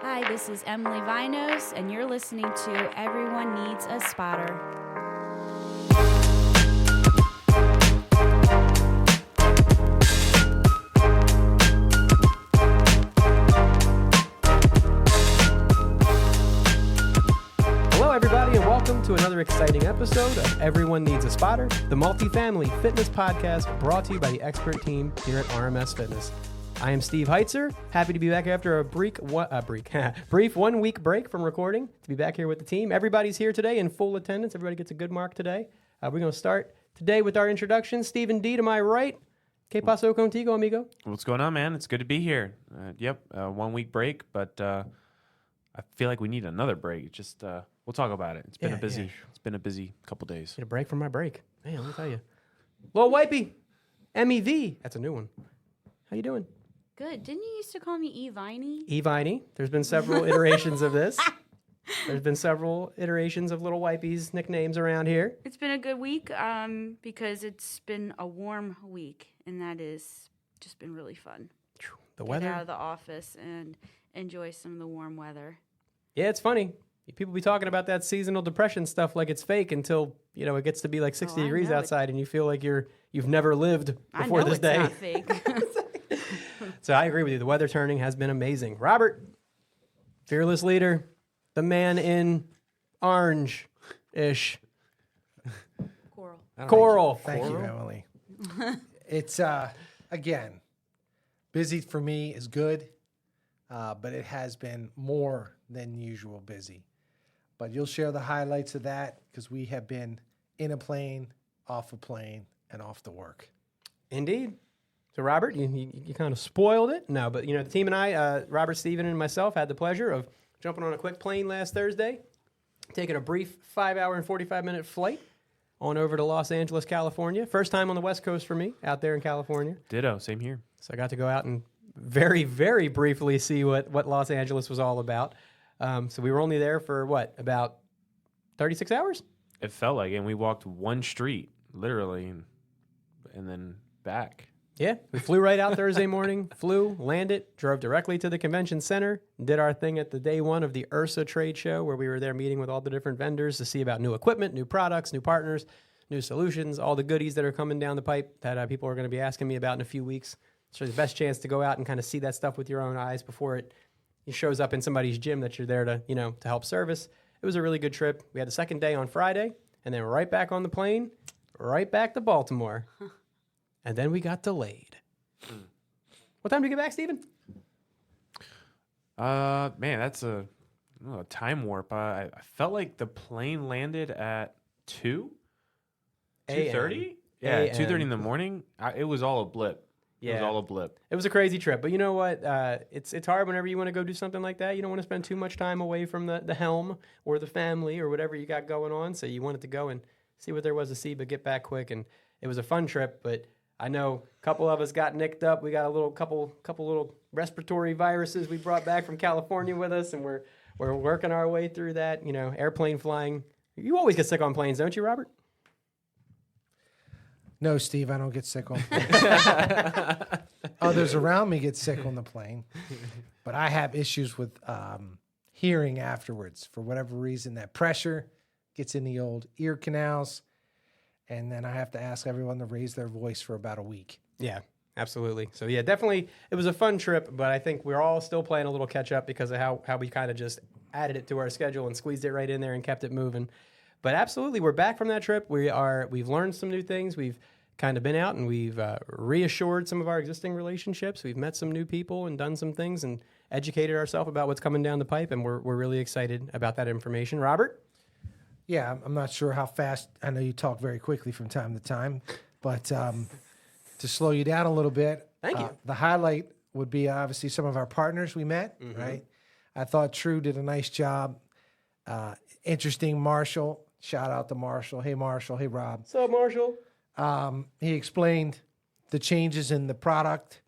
Hi, this is Emily Vinos, and you're listening to Everyone Needs a Spotter. Hello, everybody, and welcome to another exciting episode of Everyone Needs a Spotter, the multifamily fitness podcast brought to you by the expert team here at RMS Fitness. I am Steve Heitzer, happy to be back after a brief 1 week break from recording to be back here with the team. Everybody's here today in full attendance. Everybody gets a good mark today. We're going to start today with our introduction. Stephen D to my right. Que paso contigo, amigo? What's going on, man? It's good to be here. 1 week break, but I feel like we need another break. Just we'll talk about it. It's been a busy couple days. Get a break from my break. Man, let me tell you. Lil Wipey, MEV. That's a new one. How you doing? Good. Didn't you used to call me Eviney? Eviney. There's been several iterations of this. There's been several iterations of Little Wipey's nicknames around here. It's been a good week because it's been a warm week, and that has just been really fun. The Get weather. out of the office and enjoy some of the warm weather. Yeah, it's funny. People be talking about that seasonal depression stuff like it's fake until, it gets to be like 60 degrees know outside and you feel like you've never lived before this day. I know it's not fake. So I agree with you. The weather turning has been amazing. Robert, fearless leader, the man in orange-ish. Coral. Thank you, Emily. It's, again, busy for me is good, but it has been more than usual busy. But you'll share the highlights of that because we have been in a plane, off a plane, and off to work. Indeed. So, Robert, you kind of spoiled it. No, but, the team and I, Robert, Steven, and myself had the pleasure of jumping on a quick plane last Thursday, taking a brief 5-hour and 45-minute flight on over to Los Angeles, California. First time on the West Coast for me, out there in California. Ditto, same here. So I got to go out and very, very briefly see what Los Angeles was all about. So we were only there for, about 36 hours? It felt like it, and we walked one street, literally, and then back. Yeah, we flew right out Thursday morning, landed, drove directly to the convention center, did our thing at the day one of the URSA trade show where we were there meeting with all the different vendors to see about new equipment, new products, new partners, new solutions, all the goodies that are coming down the pipe that people are going to be asking me about in a few weeks. So the best chance to go out and kind of see that stuff with your own eyes before it shows up in somebody's gym that you're there to, to help service. It was a really good trip. We had the second day on Friday, and then right back on the plane, right back to Baltimore. And then we got delayed. What time did we get back, Steven? Man, that's a time warp. I felt like the plane landed at 2:30? Yeah, 2:30 in the morning. It was all a blip. Yeah. It was all a blip. It was a crazy trip. But you know what? It's hard whenever you want to go do something like that. You don't want to spend too much time away from the helm or the family or whatever you got going on. So you wanted to go and see what there was to see, but get back quick. And it was a fun trip, but I know a couple of us got nicked up. We got a couple little respiratory viruses we brought back from California with us, and we're working our way through that. Airplane flying. You always get sick on planes, don't you, Robert? No, Steve, I don't get sick on planes. Others around me get sick on the plane, but I have issues with hearing afterwards. For whatever reason, that pressure gets in the old ear canals. And then I have to ask everyone to raise their voice for about a week. Yeah, absolutely. So, yeah, definitely it was a fun trip, but I think we're all still playing a little catch-up because of how we kind of just added it to our schedule and squeezed it right in there and kept it moving. But absolutely, we're back from that trip. We've learned some new things. We've kind of been out and we've reassured some of our existing relationships. We've met some new people and done some things and educated ourselves about what's coming down the pipe, and we're really excited about that information. Robert? Yeah, I'm not sure how fast. I know you talk very quickly from time to time, but to slow you down a little bit, Thank you. The highlight would be obviously some of our partners we met, right? I thought True did a nice job. Interesting, Marshall. Shout out to Marshall. Hey, Marshall. Hey, Rob. What's up, Marshall? He explained the changes in the product.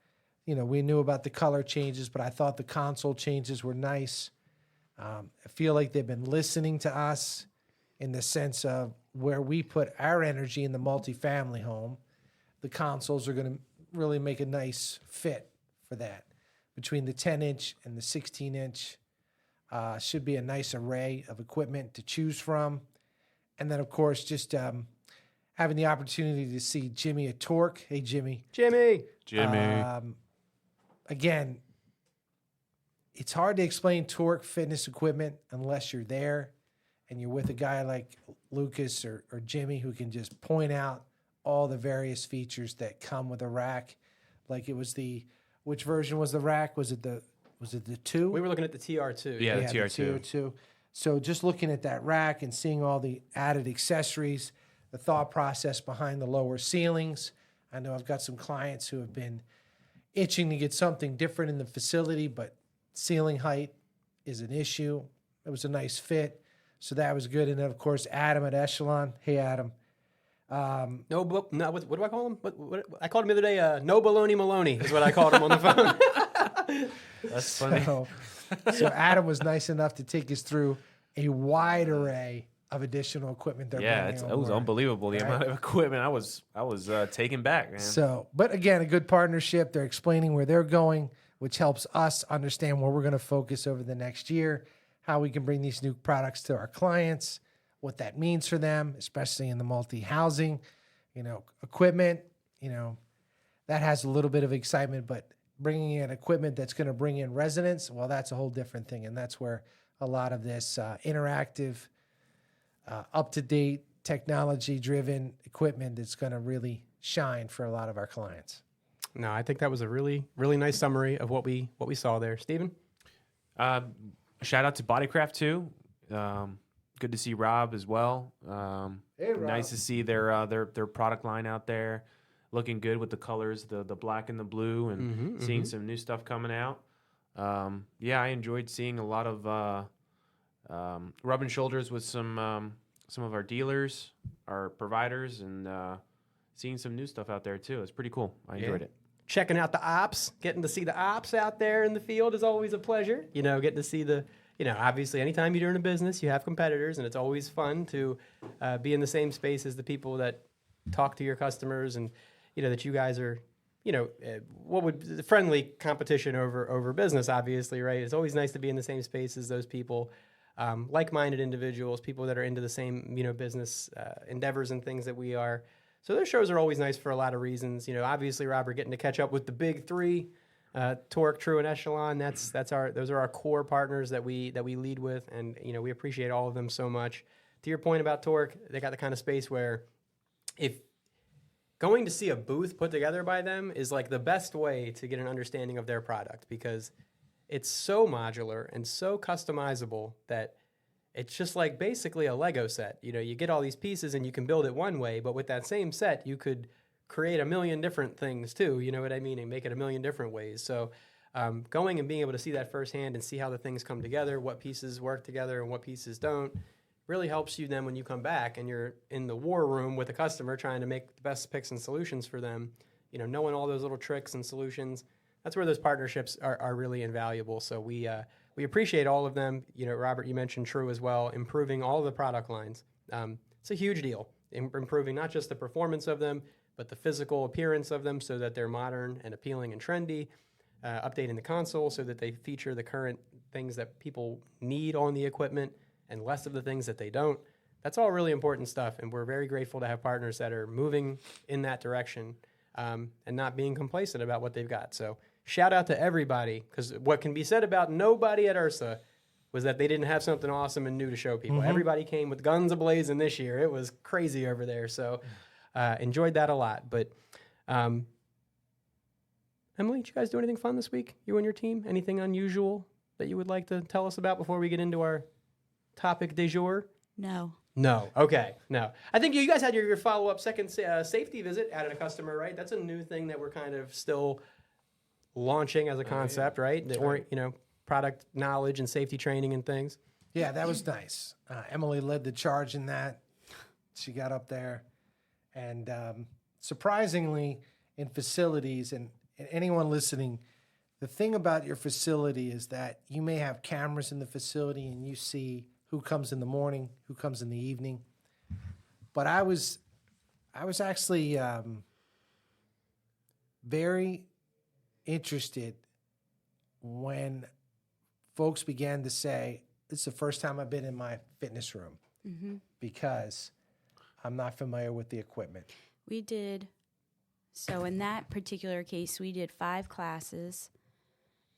We knew about the color changes, but I thought the console changes were nice. I feel like they've been listening to us in the sense of where we put our energy in the multifamily home. The consoles are going to really make a nice fit for that. Between the 10-inch and the 16-inch, Should be a nice array of equipment to choose from. And then, of course, just having the opportunity to see Jimmy at Torque. Hey, Jimmy. Jimmy. Again, it's hard to explain Torque fitness equipment unless you're there and you're with a guy like Lucas or Jimmy who can just point out all the various features that come with a rack. Like it was which version was the rack? Was it the 2? We were looking at the TR2. Yeah, the The TR2. TR2. So just looking at that rack and seeing all the added accessories, the thought process behind the lower ceilings. I know I've got some clients who have been itching to get something different in the facility, but ceiling height is an issue. It was a nice fit, so that was good. And then, of course, Adam at Echelon. Hey, Adam. No, what do I call him? What I called him the other day. No baloney Maloney is what I called him on the phone. That's funny. So Adam was nice enough to take us through a wide array of additional equipment. They're Yeah, bringing it on was board. unbelievable the amount of equipment I was taken back, man. So, but again, a good partnership. They're explaining where they're going, which helps us understand where we're going to focus over the next year, how we can bring these new products to our clients, what that means for them, especially in the multi-housing, equipment, that has a little bit of excitement, but bringing in equipment that's going to bring in residents, well, that's a whole different thing. And that's where a lot of this interactive, up-to-date, technology-driven equipment is going to really shine for a lot of our clients. No, I think that was a really, really nice summary of what we saw there. Steven? Shout out to Bodycraft too. Good to see Rob as well. Hey, Rob. Nice to see their product line out there, looking good with the colors, the black and the blue, and seeing some new stuff coming out. Yeah, I enjoyed seeing a lot of rubbing shoulders with some of our dealers, our providers, and seeing some new stuff out there too. It's pretty cool. I enjoyed it. Checking out the ops, getting to see the ops out there in the field is always a pleasure. Getting to see obviously anytime you're doing a business, you have competitors, and it's always fun to be in the same space as the people that talk to your customers, and that you guys are, the friendly competition over business, obviously, right? It's always nice to be in the same space as those people, like-minded individuals, people that are into the same, business endeavors and things that we are. So those shows are always nice for a lot of reasons. Obviously, Robert, getting to catch up with the big three, Torque, True, and Echelon. Those are our core partners that we lead with, and we appreciate all of them so much. To your point about Torque, they got the kind of space where if going to see a booth put together by them is like the best way to get an understanding of their product, because it's so modular and so customizable that it's just like basically a Lego set. You get all these pieces and you can build it one way, but with that same set, you could create a million different things too, you know what I mean, and make it a million different ways. So going and being able to see that firsthand and see how the things come together, what pieces work together and what pieces don't, really helps you then when you come back and you're in the war room with a customer trying to make the best picks and solutions for them, knowing all those little tricks and solutions. That's where those partnerships are really invaluable. So we appreciate all of them. Robert, you mentioned True as well, improving all the product lines. It's a huge deal, improving not just the performance of them, but the physical appearance of them so that they're modern and appealing and trendy, updating the console so that they feature the current things that people need on the equipment and less of the things that they don't. That's all really important stuff, and we're very grateful to have partners that are moving in that direction and not being complacent about what they've got. So shout out to everybody, because what can be said about nobody at URSA was that they didn't have something awesome and new to show people. Everybody came with guns a-blazing this year. It was crazy over there, so enjoyed that a lot. But Emily, did you guys do anything fun this week, you and your team? Anything unusual that you would like to tell us about before we get into our topic du jour? No. No. Okay. No. I think you guys had your follow-up second safety visit at a customer, right? That's a new thing that we're kind of still launching as a concept, right? Product knowledge and safety training and things. Yeah, that was nice. Emily led the charge in that. She got up there. And surprisingly, in facilities, and anyone listening, the thing about your facility is that you may have cameras in the facility and you see who comes in the morning, who comes in the evening. But I was actually very interested when folks began to say, "This is the first time I've been in my fitness room because I'm not familiar with the equipment." We did. So in that particular case, we did 5 classes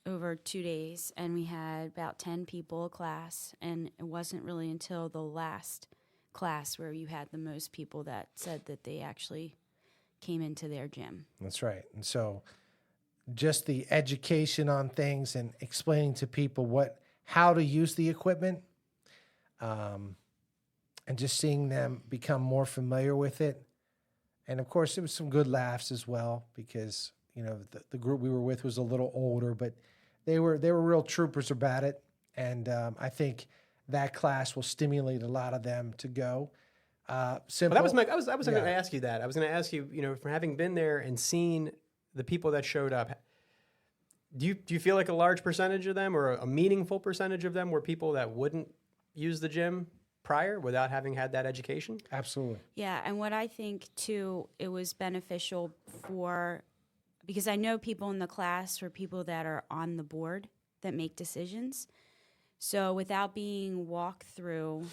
over 2 days, and we had about 10 people a class. And it wasn't really until the last class where you had the most people that said that they actually came into their gym. That's right. And so just the education on things and explaining to people how to use the equipment, and just seeing them become more familiar with it. And of course, there was some good laughs as well because, the group we were with was a little older, but they were real troopers about it. And I think that class will stimulate a lot of them to go. Simple. Well, I was going to ask you that. I was going to ask you, from having been there and seen the people that showed up, do you feel like a large percentage of them or a meaningful percentage of them were people that wouldn't use the gym prior without having had that education? Absolutely. Yeah, and what I think too, it was beneficial because I know people in the class were people that are on the board that make decisions. So without being walked through,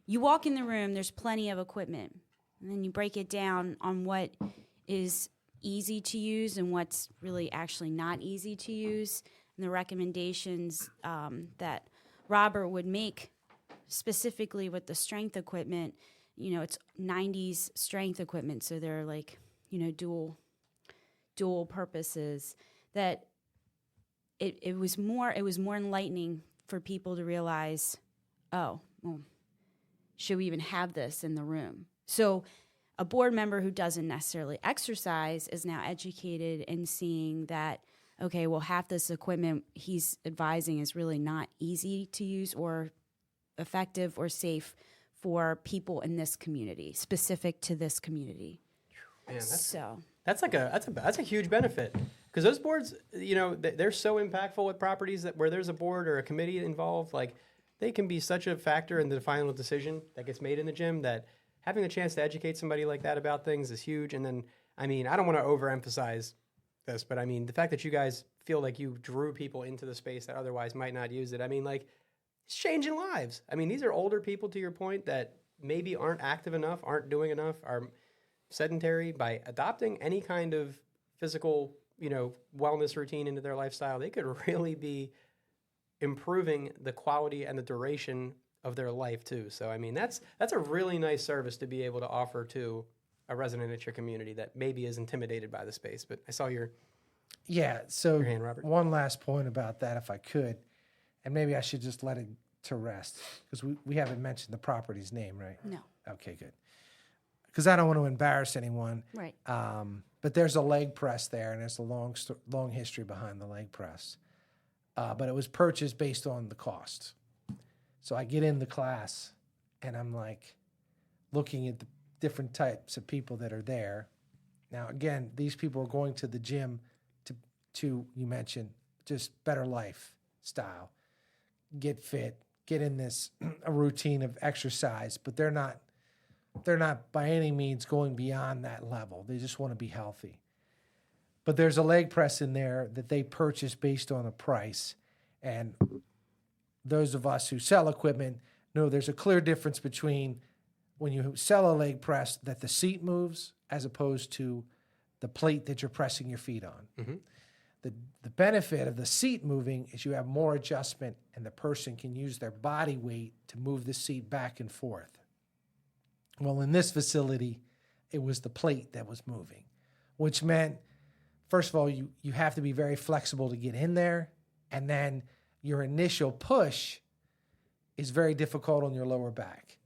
you walk in the room, there's plenty of equipment, and then you break it down on what is easy to use and what's really actually not easy to use, and the recommendations that Robert would make specifically with the strength equipment. It's 90s strength equipment, so they're like, dual purposes. That it was more enlightening for people to realize, should we even have this in the room? So a board member who doesn't necessarily exercise is now educated in seeing that, okay, well, half this equipment he's advising is really not easy to use or effective or safe for people in this community, specific to this community. Man, So that's a huge benefit because those boards, they're so impactful with properties where there's a board or a committee involved. Like, they can be such a factor in the final decision that gets made in the gym that having a chance to educate somebody like that about things is huge. And then, I don't want to overemphasize this, but the fact that you guys feel like you drew people into the space that otherwise might not use it, it's changing lives. These are older people, to your point, that maybe aren't active enough, aren't doing enough, are sedentary. By adopting any kind of physical, wellness routine into their lifestyle, they could really be improving the quality and the duration of their life too. So, that's a really nice service to be able to offer to a resident at your community that maybe is intimidated by the space. But I saw your hand, Robert. One last point about that, if I could, and maybe I should just let it to rest because we haven't mentioned the property's name, right? no, Okay, good. Because I don't want to embarrass anyone. right. But there's a leg press there, and there's a long history behind the leg press. But it was purchased based on the cost. So I get in the class, and I'm like looking at the different types of people that are there. Now, again, these people are going to the gym to you mentioned, just better lifestyle, get fit, get in this a routine of exercise, but they're not by any means going beyond that level. They just want to be healthy. But there's a leg press in there that they purchase based on a price. And those of us who sell equipment know there's a clear difference between when you sell a leg press that the seat moves as opposed to the plate that you're pressing your feet on. Mm-hmm. The benefit of the seat moving is you have more adjustment and the person can use their body weight to move the seat back and forth. Well, in this facility, it was the plate that was moving, which meant, first of all, you have to be very flexible to get in there, and then your initial push is very difficult on your lower back.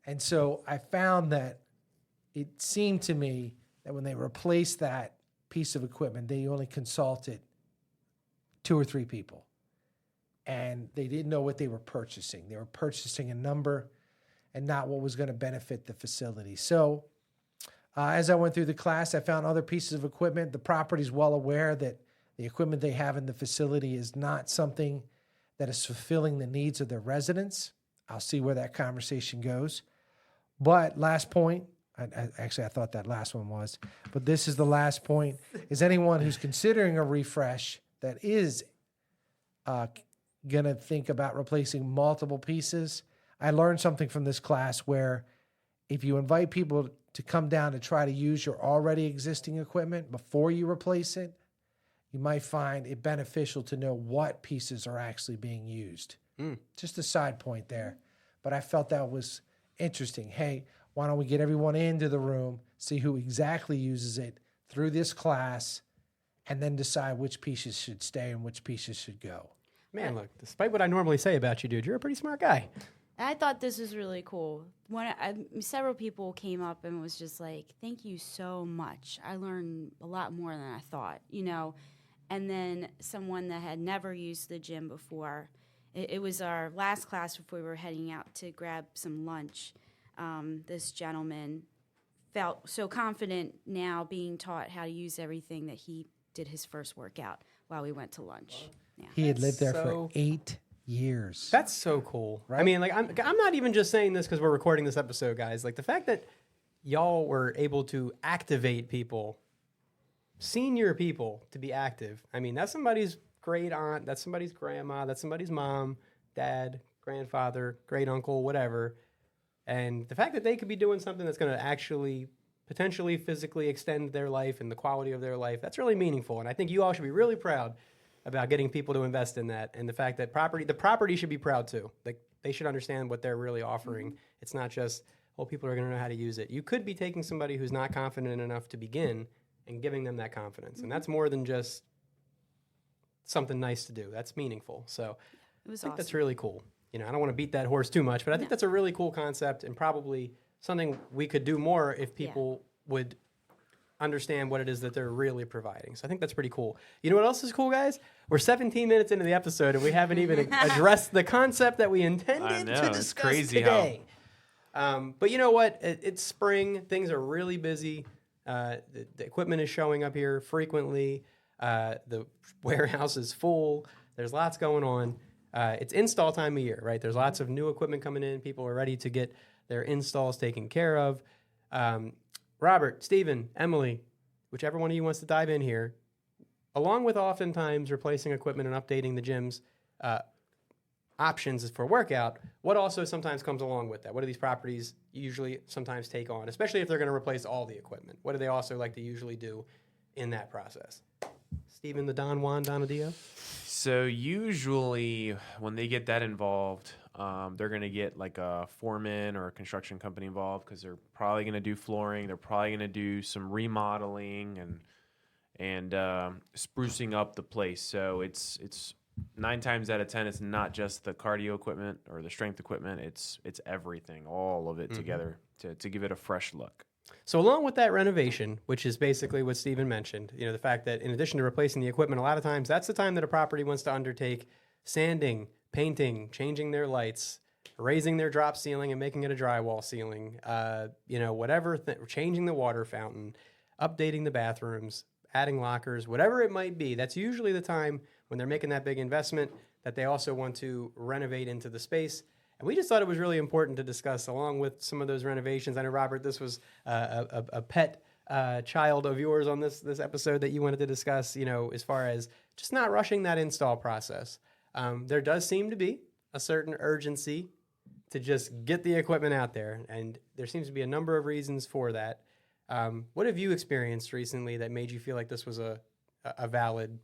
And so I found that it seemed to me that when they replaced that piece of equipment, they only consulted 2 or 3 people, and they didn't know what they were purchasing. They were purchasing a number and not what was going to benefit the facility. So as I went through the class, I found other pieces of equipment. The property's well aware that the equipment they have in the facility is not something that is fulfilling the needs of their residents. I'll see where that conversation goes. But last point, I thought that last one was, but this is the last point, is anyone who's considering a refresh that is going to think about replacing multiple pieces. I learned something from this class where if you invite people to come down to try to use your already existing equipment before you replace it, you might find it beneficial to know what pieces are actually being used. Just a side point there. But I felt that was interesting. Hey, why don't we get everyone into the room, see who exactly uses it through this class, and then decide which pieces should stay and which pieces should go. Man, look, despite what I normally say about you, dude, you're a pretty smart guy. I thought this was really cool. Several people came up and was just like, "Thank you so much. I learned a lot more than I thought." And then someone that had never used the gym before. It was our last class before we were heading out to grab some lunch. This gentleman felt so confident now being taught how to use everything that he did his first workout while we went to lunch. Yeah. He had lived there So- for 8 years. That's so cool. I Right? mean, like, I'm not even just saying this because we're recording this episode, guys. Like, the fact that y'all were able to activate people, senior people, to be active. I mean, that's somebody's great aunt, that's somebody's grandma, that's somebody's mom, dad, grandfather, great uncle, whatever. And the fact that they could be doing something that's going to actually potentially physically extend their life and the quality of their life, that's really meaningful. And I think you all should be really proud about getting people to invest in that. And the fact that the property should be proud too. Like, they should understand what they're really offering. It's not just, oh, people are going to know how to use it. You could be taking somebody who's not confident enough to begin and giving them that confidence. And that's more than just something nice to do. That's meaningful. So It was I think awesome. that's really cool. I don't want to beat that horse too much, but I think that's a really cool concept and probably something we could do more if people would understand what it is that they're really providing. So I think that's pretty cool. You know what else is cool, guys? We're 17 minutes into the episode and we haven't even addressed the concept that we intended know, to it's discuss crazy how- today. But you know what? It's spring. Things are really busy. The equipment is showing up here frequently. The warehouse is full. There's lots going on. It's install time of year, right? There's lots of new equipment coming in. People are ready to get their installs taken care of. Robert, Stephen, Emily, whichever one of you wants to dive in here, along with oftentimes replacing equipment and updating the gym's options for workout, what also sometimes comes along with that? What do these properties usually sometimes take on, especially if they're going to replace all the equipment? What do they also like to usually do in that process? Stephen, the Don Juan Donadio? So usually when they get that involved, they're going to get like a foreman or a construction company involved because they're probably going to do flooring. They're probably going to do some remodeling and sprucing up the place. So it's 9 times out of 10, it's not just the cardio equipment or the strength equipment. It's everything, all of it together to give it a fresh look. So along with that renovation, which is basically what Stephen mentioned, the fact that in addition to replacing the equipment, a lot of times that's the time that a property wants to undertake sanding, painting, changing their lights, raising their drop ceiling and making it a drywall ceiling, changing the water fountain, updating the bathrooms, adding lockers, whatever it might be. That's usually the time when they're making that big investment that they also want to renovate into the space. And we just thought it was really important to discuss, along with some of those renovations. I know, Robert, this was a pet child of yours on this episode that you wanted to discuss, as far as just not rushing that install process. There does seem to be a certain urgency to just get the equipment out there, and there seems to be a number of reasons for that. What have you experienced recently that made you feel like this was a valid,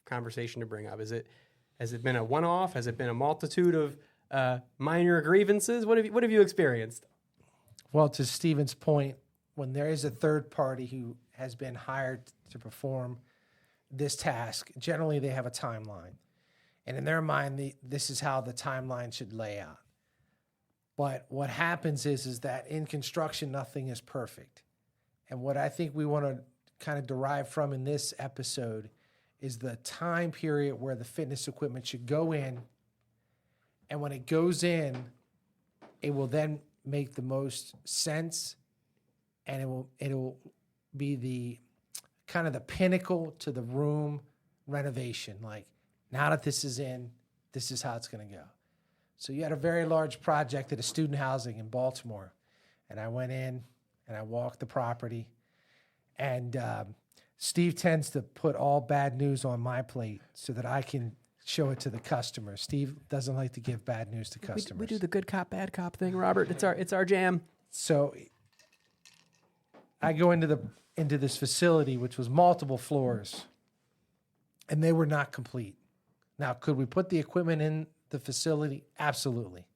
conversation to bring up? Has it been a one-off? Has it been a multitude of minor grievances? What have you experienced? Well, to Stephen's point, when there is a third party who has been hired to perform this task, generally they have a timeline. And in their mind, this is how the timeline should lay out. But what happens is that in construction, nothing is perfect. And what I think we want to kind of derive from in this episode is the time period where the fitness equipment should go in. And when it goes in, it will then make the most sense, and it will be the kind of the pinnacle to the room renovation. Like, now that this is in, this is how it's going to go. So you had a very large project at a student housing in Baltimore, and I went in and I walked the property, and Steve tends to put all bad news on my plate so that I can show it to the customer. Steve doesn't like to give bad news to customers. We do the good cop, bad cop thing, Robert. It's our jam. So I go into this facility, which was multiple floors, and they were not complete. Now, could we put the equipment in the facility? Absolutely.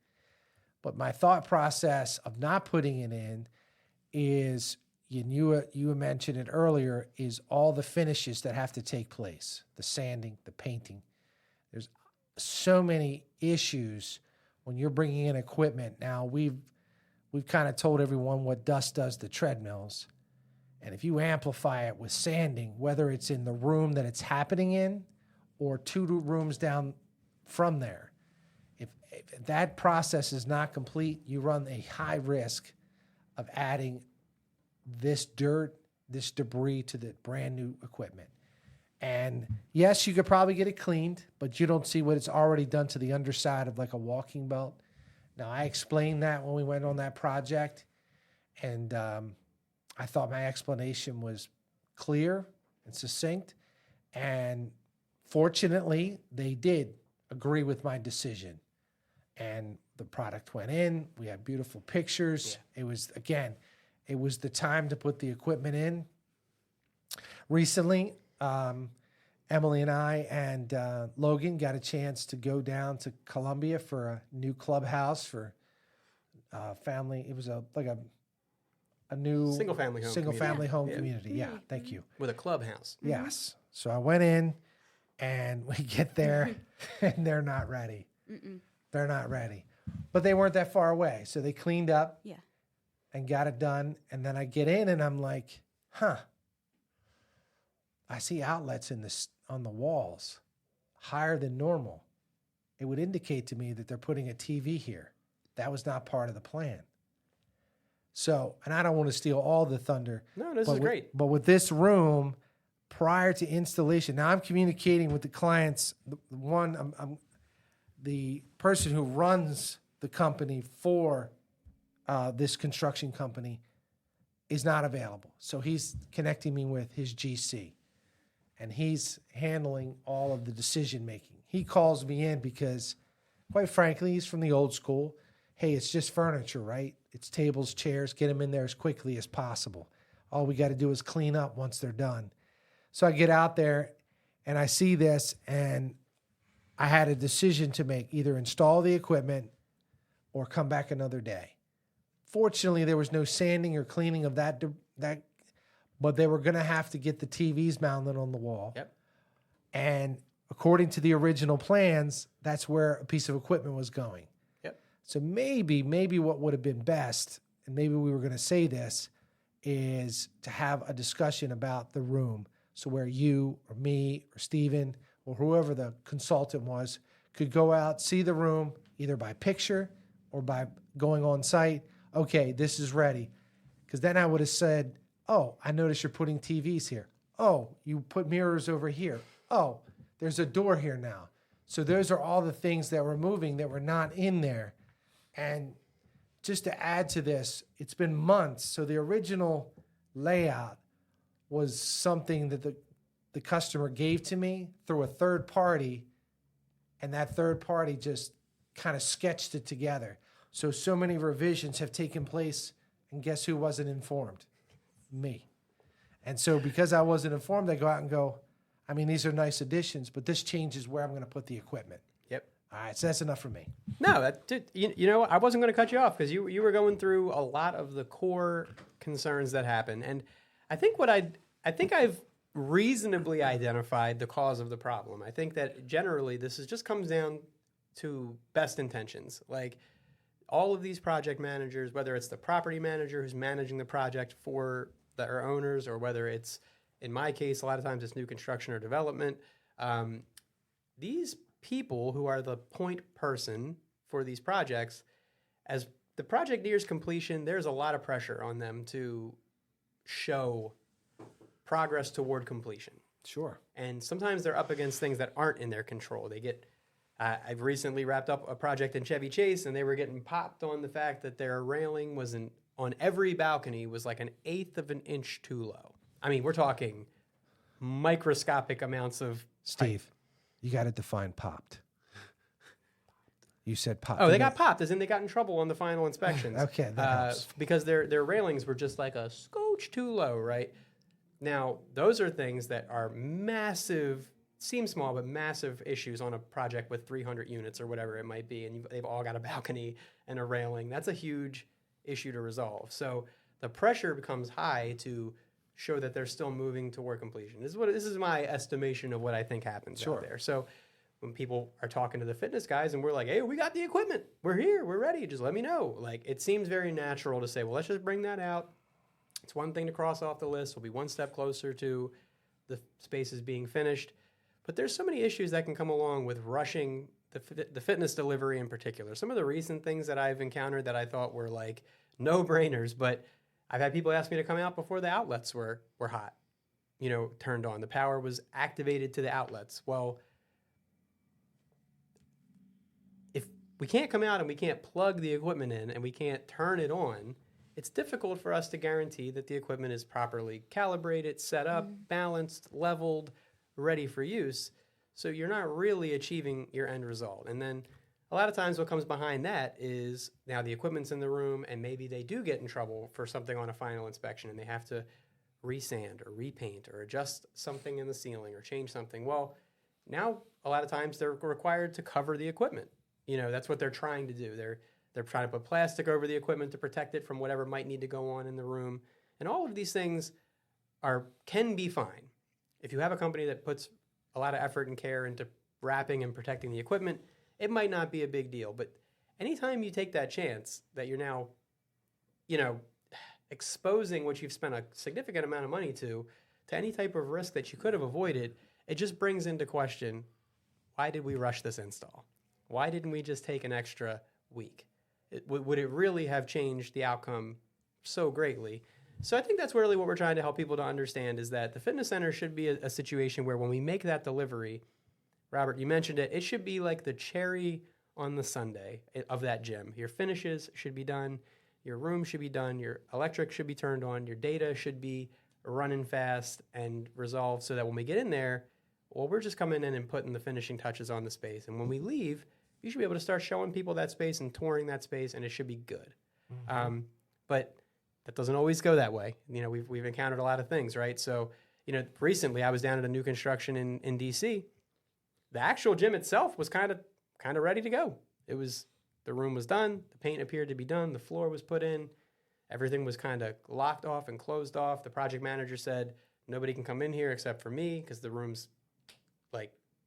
But my thought process of not putting it in is, you mentioned it earlier, is all the finishes that have to take place, the sanding, the painting. There's so many issues when you're bringing in equipment. Now, we've kind of told everyone what dust does to treadmills. And if you amplify it with sanding, whether it's in the room that it's happening in or 2 rooms down from there, if that process is not complete, you run a high risk of adding this dirt, this debris to the brand new equipment. And yes, you could probably get it cleaned, but you don't see what it's already done to the underside of like a walking belt. Now, I explained that when we went on that project, and I thought my explanation was clear and succinct. And fortunately, they did agree with my decision. And the product went in. We had beautiful pictures. Yeah. It was the time to put the equipment in. Recently, Emily and I and Logan got a chance to go down to Columbia for a new clubhouse for family. It was a new Single family home community. Yeah, thank you. With a clubhouse. Yes. So I went in, and we get there, and they're not ready. They're not ready. But they weren't that far away. So they cleaned up and got it done. And then I get in, and I'm like, I see outlets on the walls higher than normal. It would indicate to me that they're putting a TV here. That was not part of the plan. So, and I don't want to steal all the thunder. No, this is great. But with this room, prior to installation, now I'm communicating with the clients. The person who runs the company for this construction company is not available. So he's connecting me with his GC, and he's handling all of the decision making. He calls me in because, quite frankly, he's from the old school. Hey, it's just furniture, right? It's tables, chairs, get them in there as quickly as possible. All we got to do is clean up once they're done. So I get out there and I see this, and I had a decision to make, either install the equipment or come back another day. Fortunately, there was no sanding or cleaning of that, but they were going to have to get the TVs mounted on the wall. Yep. And according to the original plans, that's where a piece of equipment was going. So maybe what would have been best, and maybe we were going to say this, is to have a discussion about the room. So where you or me or Steven or whoever the consultant was could go out, see the room, either by picture or by going on site. Okay, this is ready. Because then I would have said, oh, I noticed you're putting TVs here. Oh, you put mirrors over here. Oh, there's a door here now. So those are all the things that we're moving that were not in there. And just to add to this, it's been months. So the original layout was something that the customer gave to me through a third party, and that third party just kind of sketched it together. So many revisions have taken place, and guess who wasn't informed? Me. And so because I wasn't informed, I go out and go, I mean, these are nice additions, but this changes where I'm going to put the equipment. Yep. All right, so that's enough for me. No, you know, I wasn't going to cut you off because you were going through a lot of the core concerns that happen, and I think I've reasonably identified the cause of the problem. I think that generally this just comes down to best intentions. Like all of these project managers, whether it's the property manager who's managing the project for their owners, or whether it's, in my case, a lot of times it's new construction or development. These people who are the point person for these projects, as the project nears completion, there's a lot of pressure on them to show progress toward completion. Sure. And sometimes they're up against things that aren't in their control. They get, I've recently wrapped up a project in Chevy Chase, and they were getting popped on the fact that their railing was on every balcony was like 1/8 of an inch too low. I mean, we're talking microscopic amounts of Steve, You got to define popped. You said popped. Oh, they got popped, as in they got in trouble on the final inspections. Okay, that helps. Because their railings were just like a scotch too low, right? Now, those are things that are massive, seem small, but massive issues on a project with 300 units or whatever it might be, and they've all got a balcony and a railing. That's a huge issue to resolve. So the pressure becomes high to show that they're still moving toward completion. This is my estimation of what I think happens out there. So when people are talking to the fitness guys and we're like, hey, we got the equipment, we're here, we're ready, just let me know. Like, it seems very natural to say, well, let's just bring that out. It's one thing to cross off the list. We'll be one step closer to the spaces being finished. But there's so many issues that can come along with rushing the fitness delivery in particular. Some of the recent things that I've encountered that I thought were like no-brainers, but I've had people ask me to come out before the outlets were hot, turned on. The power was activated to the outlets. Well, if we can't come out and we can't plug the equipment in and we can't turn it on, it's difficult for us to guarantee that the equipment is properly calibrated, set up, balanced, leveled, ready for use. So you're not really achieving your end result. And then a lot of times what comes behind that is now the equipment's in the room and maybe they do get in trouble for something on a final inspection and they have to resand or repaint or adjust something in the ceiling or change something. Well, now a lot of times they're required to cover the equipment. That's what they're trying to do. They're trying to put plastic over the equipment to protect it from whatever might need to go on in the room. And all of these things can be fine. If you have a company that puts a lot of effort and care into wrapping and protecting the equipment, it might not be a big deal. But anytime you take that chance that you're now, exposing what you've spent a significant amount of money to any type of risk that you could have avoided, it just brings into question, why did we rush this install? Why didn't we just take an extra week? Would it really have changed the outcome so greatly? So I think that's really what we're trying to help people to understand is that the fitness center should be a situation where when we make that delivery, Robert, you mentioned it, it should be like the cherry on the sundae of that gym. Your finishes should be done, your room should be done, your electric should be turned on, your data should be running fast and resolved so that when we get in there, well, we're just coming in and putting the finishing touches on the space. And when we leave, you should be able to start showing people that space and touring that space, and it should be good. But that doesn't always go that way. We've encountered a lot of things, right? So, recently I was down at a new construction in DC. The actual gym itself was kind of ready to go. The room was done, the paint appeared to be done, the floor was put in, everything was kind of locked off and closed off. The project manager said, nobody can come in here except for me because the room's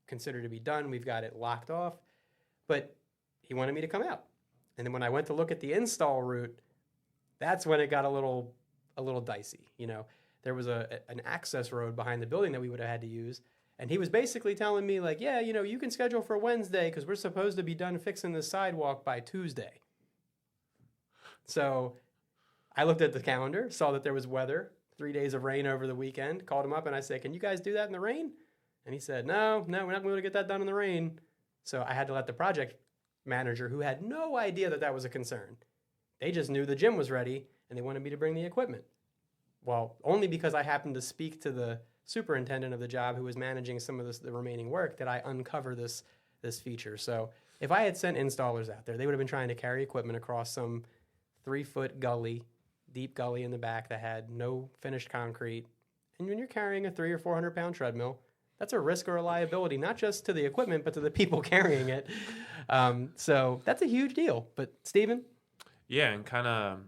considered to be done. We've got it locked off. But he wanted me to come out. And then when I went to look at the install route, that's when it got a little dicey. There was an access road behind the building that we would have had to use. And he was basically telling me yeah, you can schedule for Wednesday because we're supposed to be done fixing the sidewalk by Tuesday. So I looked at the calendar, saw that there was weather, 3 days of rain over the weekend, called him up and I said, can you guys do that in the rain? And he said, no, we're not going to be able to get that done in the rain. So I had to let the project manager, who had no idea that was a concern, they just knew the gym was ready and they wanted me to bring the equipment. Well, only because I happened to speak to the superintendent of the job who was managing some of the remaining work did I uncover this feature. So if I had sent installers out there, they would have been trying to carry equipment across some 3-foot gully, deep gully in the back that had no finished concrete. And when you're carrying a 300 or 400 pound treadmill, that's a risk or a liability, not just to the equipment, but to the people carrying it. So that's a huge deal. But Stephen? Yeah, and kind of,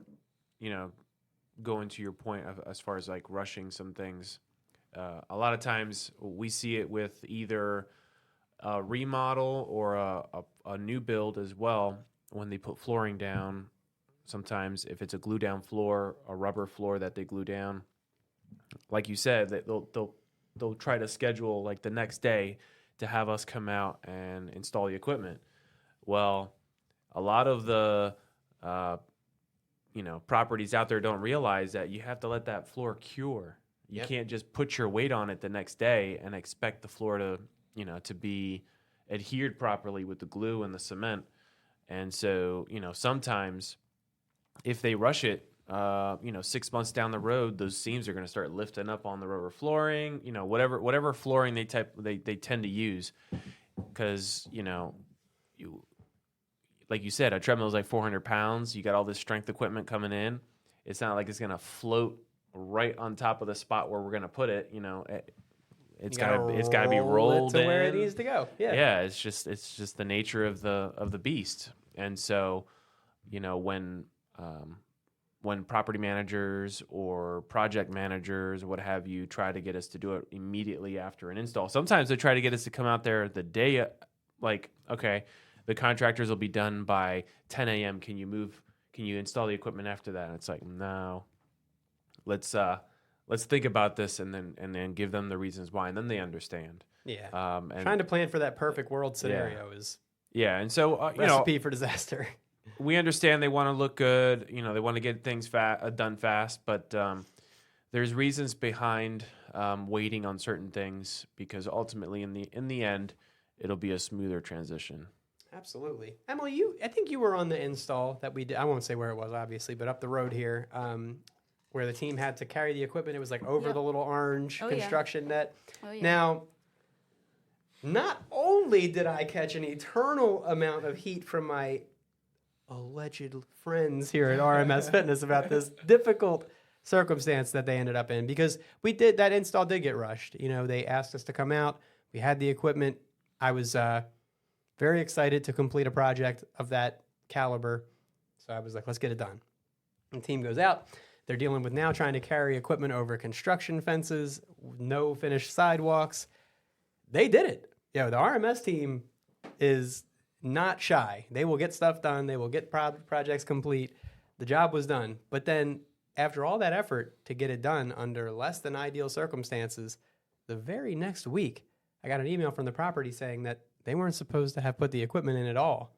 going to your point of, as far as rushing some things, a lot of times we see it with either a remodel or a new build as well. When they put flooring down, sometimes if it's a glue down floor, a rubber floor that they glue down, like you said, that they'll try to schedule the next day to have us come out and install the equipment. Well, a lot of the properties out there don't realize that you have to let that floor cure. You can't just put your weight on it the next day and expect the floor to be adhered properly with the glue and the cement. And so, sometimes if they rush it, 6 months down the road, those seams are going to start lifting up on the rubber flooring, whatever flooring they tend to use. because you like you said, a treadmill is like 400 pounds. You got all this strength equipment coming in. It's not like it's gonna float right on top of the spot where we're gonna put it. It's gotta be roll it rolled to where it in. needs to go. Yeah. Yeah, it's just the nature of the beast. And so, when property managers or project managers or what have you try to get us to do it immediately after an install, sometimes they try to get us to come out there the day, like, okay, the contractors will be done by 10 a.m. Can you install the equipment after that? And it's like, no, let's think about this and then give them the reasons why, and then they understand. Yeah. And Trying to plan for that perfect world scenario is and so recipe for disaster. we understand they want to look good. They want to get things done fast, but there's reasons behind waiting on certain things, because ultimately, in the end, it'll be a smoother transition. Absolutely. Emily, I think you were on the install that we did. I won't say where it was, obviously, but up the road here, where the team had to carry the equipment. It was like over Yep. the little orange Oh, yeah. construction net. Oh, yeah. Now, not only did I catch an eternal amount of heat from my alleged friends here at RMS Fitness about this difficult circumstance that they ended up in, because that install did get rushed. They asked us to come out. We had the equipment. I was very excited to complete a project of that caliber. So I was like, let's get it done. And the team goes out. They're dealing with now trying to carry equipment over construction fences, no finished sidewalks. They did it. The RMS team is not shy. They will get stuff done. They will get projects complete. The job was done. But then after all that effort to get it done under less than ideal circumstances, the very next week, I got an email from the property saying that they weren't supposed to have put the equipment in at all,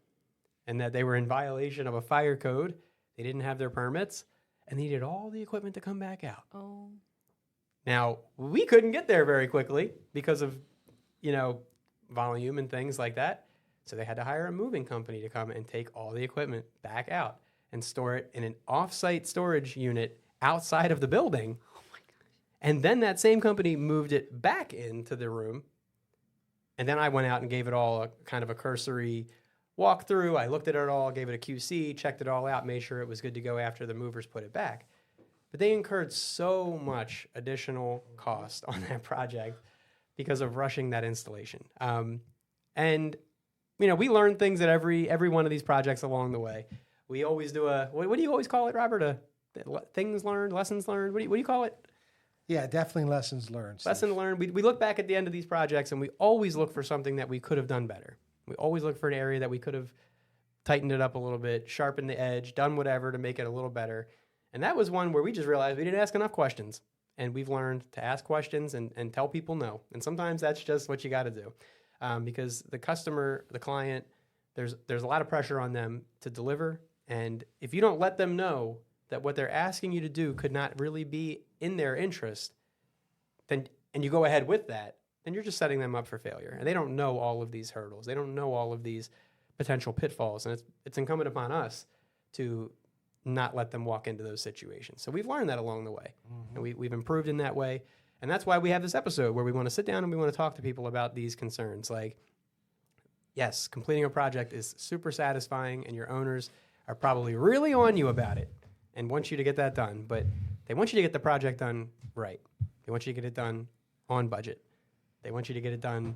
and that they were in violation of a fire code. They didn't have their permits, and they needed all the equipment to come back out. Oh. Now, we couldn't get there very quickly because of, volume and things like that. So they had to hire a moving company to come and take all the equipment back out and store it in an off-site storage unit outside of the building. Oh my gosh. And then that same company moved it back into the room. And then I went out and gave it all a kind of a cursory walkthrough. I looked at it all, gave it a QC, checked it all out, made sure it was good to go after the movers put it back. But they incurred so much additional cost on that project because of rushing that installation. And we learn things at every one of these projects along the way. We always do what do you always call it, Robert? Things learned, lessons learned. What do you call it? Yeah, definitely lessons learned. Steve. Lesson learned. We look back at the end of these projects and we always look for something that we could have done better. We always look for an area that we could have tightened it up a little bit, sharpened the edge, done whatever to make it a little better. And that was one where we just realized we didn't ask enough questions. And we've learned to ask questions and tell people no. And sometimes that's just what you got to do. Because the customer, the client, there's a lot of pressure on them to deliver. And if you don't let them know that what they're asking you to do could not really be in their interest, and you go ahead with that, then you're just setting them up for failure. And they don't know all of these hurdles. They don't know all of these potential pitfalls. And it's incumbent upon us to not let them walk into those situations. So we've learned that along the way. Mm-hmm. And we've improved in that way. And that's why we have this episode where we want to sit down and we want to talk to people about these concerns. Like, yes, completing a project is super satisfying, and your owners are probably really on you about it and want you to get that done. But they want you to get the project done right. They want you to get it done on budget. They want you to get it done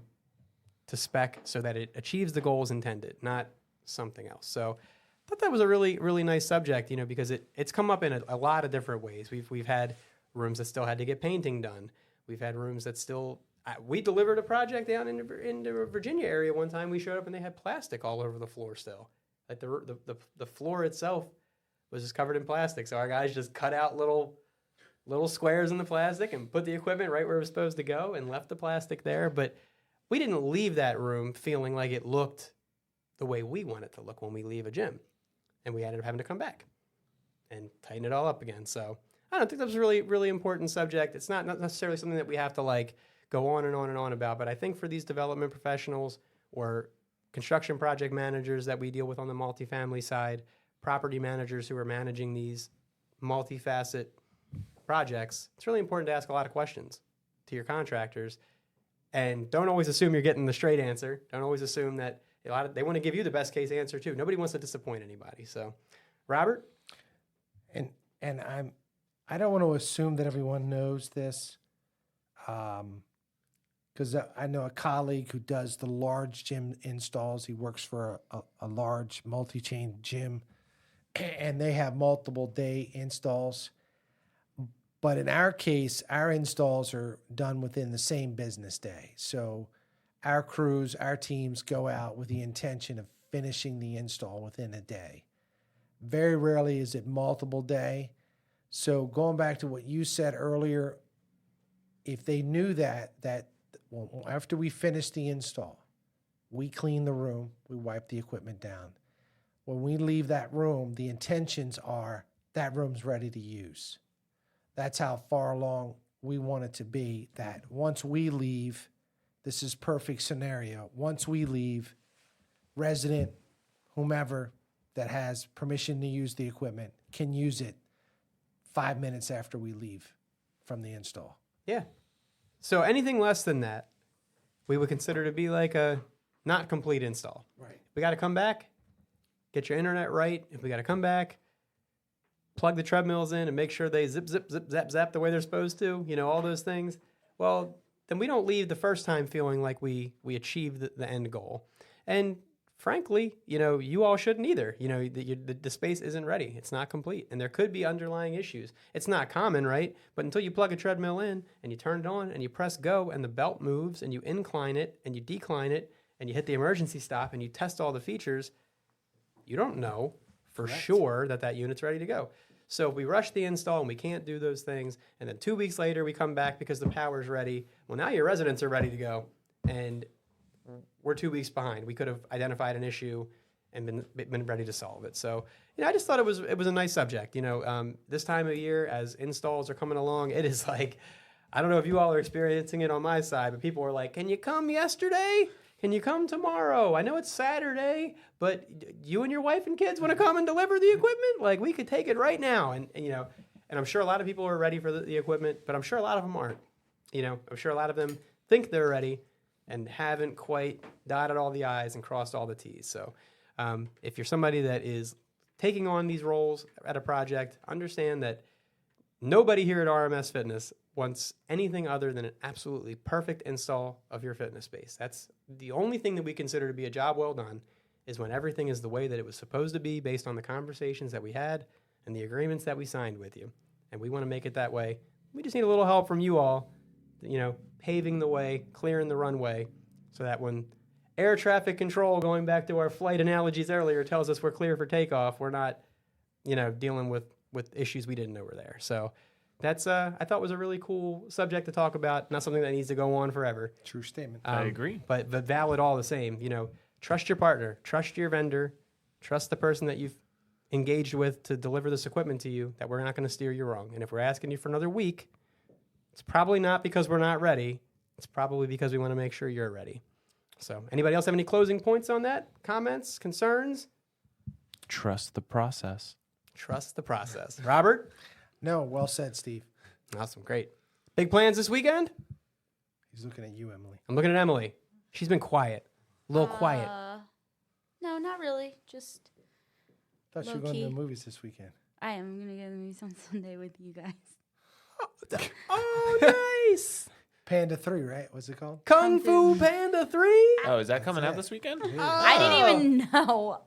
to spec so that it achieves the goals intended, not something else. So I thought that was a really, really nice subject, because it's come up in a lot of different ways. We've had rooms that still had to get painting done. We've had rooms that still... we delivered a project down in the Virginia area one time. We showed up and they had plastic all over the floor still. Like the floor itself was just covered in plastic. So our guys just cut out little squares in the plastic and put the equipment right where it was supposed to go and left the plastic there. But we didn't leave that room feeling like it looked the way we want it to look when we leave a gym. And we ended up having to come back and tighten it all up again. So I don't think that was a really, really important subject. It's not necessarily something that we have to go on and on and on about. But I think for these development professionals or construction project managers that we deal with on the multifamily side, property managers who are managing these multifaceted projects, it's really important to ask a lot of questions to your contractors And don't always assume you're getting the straight answer. Don't always assume that they want to give you the best case answer too. Nobody wants to disappoint anybody. So, Robert? And I don't want to assume that everyone knows this, because I know a colleague who does the large gym installs. He works for a large multi-chain gym, and they have multiple day installs. But in our case, our installs are done within the same business day. So our crews, our teams go out with the intention of finishing the install within a day. Very rarely is it multiple day. So going back to what you said earlier, if they knew that well, after we finish the install, we clean the room, we wipe the equipment down. When we leave that room, the intentions are that room's ready to use. That's how far along we want it to be, that once we leave, this is perfect scenario. Once we leave, resident, whomever that has permission to use the equipment can use it 5 minutes after we leave from the install. Yeah. So anything less than that, we would consider to be like a not complete install. Right. We got to come back, get your internet right. If we got to come back, plug the treadmills in and make sure they zip, zip, zip, zap, zap the way they're supposed to, all those things. Well, then we don't leave the first time feeling like we achieved the end goal. And frankly, you all shouldn't either. The space isn't ready. It's not complete. And there could be underlying issues. It's not common, right? But until you plug a treadmill in and you turn it on and you press go and the belt moves and you incline it and you decline it and you hit the emergency stop and you test all the features, you don't know for sure that unit's ready to go. So if we rush the install and we can't do those things, and then 2 weeks later we come back because the power's ready, well, now your residents are ready to go, and we're 2 weeks behind. We could have identified an issue and been ready to solve it. So, I just thought it was a nice subject. This time of year, as installs are coming along, it is like, I don't know if you all are experiencing it on my side, but people are like, can you come yesterday? Can you come tomorrow? I know it's Saturday, but you and your wife and kids want to come and deliver the equipment? Like, we could take it right now. And I'm sure a lot of people are ready for the equipment, but I'm sure a lot of them aren't. I'm sure a lot of them think they're ready and haven't quite dotted all the I's and crossed all the T's. So if you're somebody that is taking on these roles at a project, understand that nobody here at RMS Fitness wants anything other than an absolutely perfect install of your fitness space. That's the only thing that we consider to be a job well done, is when everything is the way that it was supposed to be based on the conversations that we had and the agreements that we signed with you. And we want to make it that way. We just need a little help from you all, paving the way, clearing the runway, so that when air traffic control, going back to our flight analogies earlier, tells us we're clear for takeoff, we're not, dealing with issues we didn't know were there. So that's, I thought was a really cool subject to talk about. Not something that needs to go on forever. True statement. I agree. But valid all the same. Trust your partner, trust your vendor, trust the person that you've engaged with to deliver this equipment to you, that we're not going to steer you wrong. And if we're asking you for another week, it's probably not because we're not ready. It's probably because we want to make sure you're ready. So anybody else have any closing points on that? Comments, concerns? Trust the process. Trust the process. Robert? No, well said, Steve. Awesome. Great. Big plans this weekend? He's looking at you, Emily. I'm looking at Emily. She's been quiet. A little quiet. No, not really. Just Thought you were going to low-key. the movies this weekend. I am gonna go to the movies on Sunday with you guys. Oh, nice. Panda 3, right? What's it called? Kung Fu Panda 3? Oh, is that coming out it. this weekend? I didn't even know.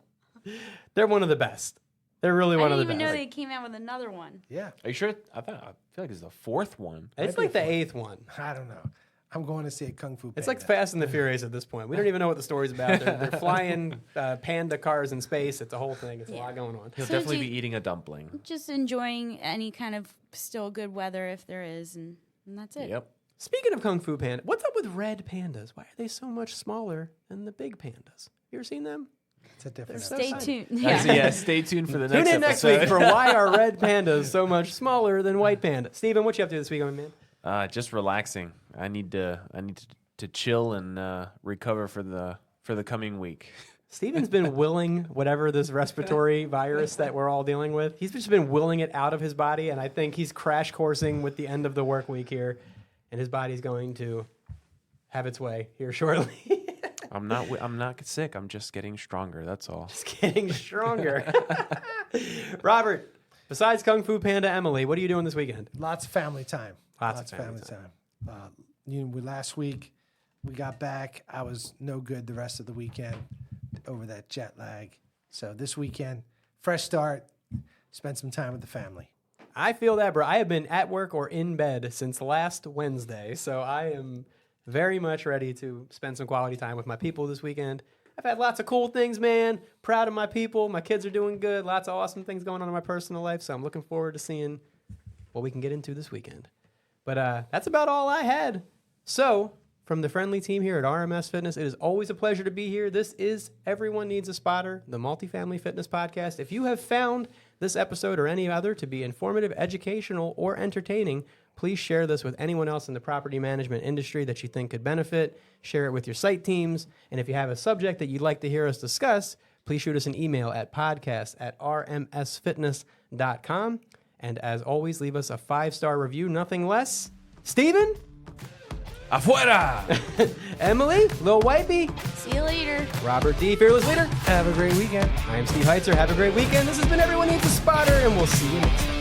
They're one of the best. They're really I one of didn't the even know best. they came out with another one. Yeah. Are you sure? I feel like it's the fourth one. It's Might like be the fun. 8th one. I don't know. I'm going to see a Kung Fu Panda. It's like Fast and the Furious at this point. We don't even know what the story's about. They're flying panda cars in space. It's a whole thing. It's a lot going on. He'll So definitely do be you- eating a dumpling. Just enjoying any kind of still good weather if there is, and that's it. Yep. Speaking of Kung Fu Panda, what's up with red pandas? Why are they so much smaller than the big pandas? You ever seen them? It's a different so Stay excited. tuned. Yeah. Stay tuned for the next Tune in next episode. week for why are red pandas so much smaller than white pandas. Steven, what you up to this week, my man? Just relaxing. I need to chill and recover for the coming week. Steven's been willing whatever this respiratory virus that we're all dealing with. He's just been willing it out of his body, and I think he's crash coursing with the end of the work week here, and his body's going to have its way here shortly. I'm not sick. I'm just getting stronger. That's all. Just getting stronger. Robert, besides Kung Fu Panda Emily, what are you doing this weekend? Lots of family time. Lots of family time. Last week we got back. I was no good the rest of the weekend over that jet lag. So this weekend, fresh start, spend some time with the family. I feel that, bro. I have been at work or in bed since last Wednesday, so I am very much ready to spend some quality time with my people this weekend. I've had lots of cool things, man. Proud of my people. My kids are doing good. Lots of awesome things going on in my personal life, so I'm looking forward to seeing what we can get into this weekend. But that's about all I had. So, from the friendly team here at RMS Fitness, it is always a pleasure to be here. This is Everyone Needs a Spotter, the Multifamily Fitness Podcast. If you have found this episode or any other to be informative, educational, or entertaining, please share this with anyone else in the property management industry that you think could benefit. Share it with your site teams. And if you have a subject that you'd like to hear us discuss, please shoot us an email at podcast@rmsfitness.com. And as always, leave us a 5-star review, nothing less. Steven? Afuera! Emily? Lil Wipey? See you later. Robert D., Fearless Leader? Have a great weekend. I am Steve Heitzer. Have a great weekend. This has been Everyone Needs a Spotter, and we'll see you next time.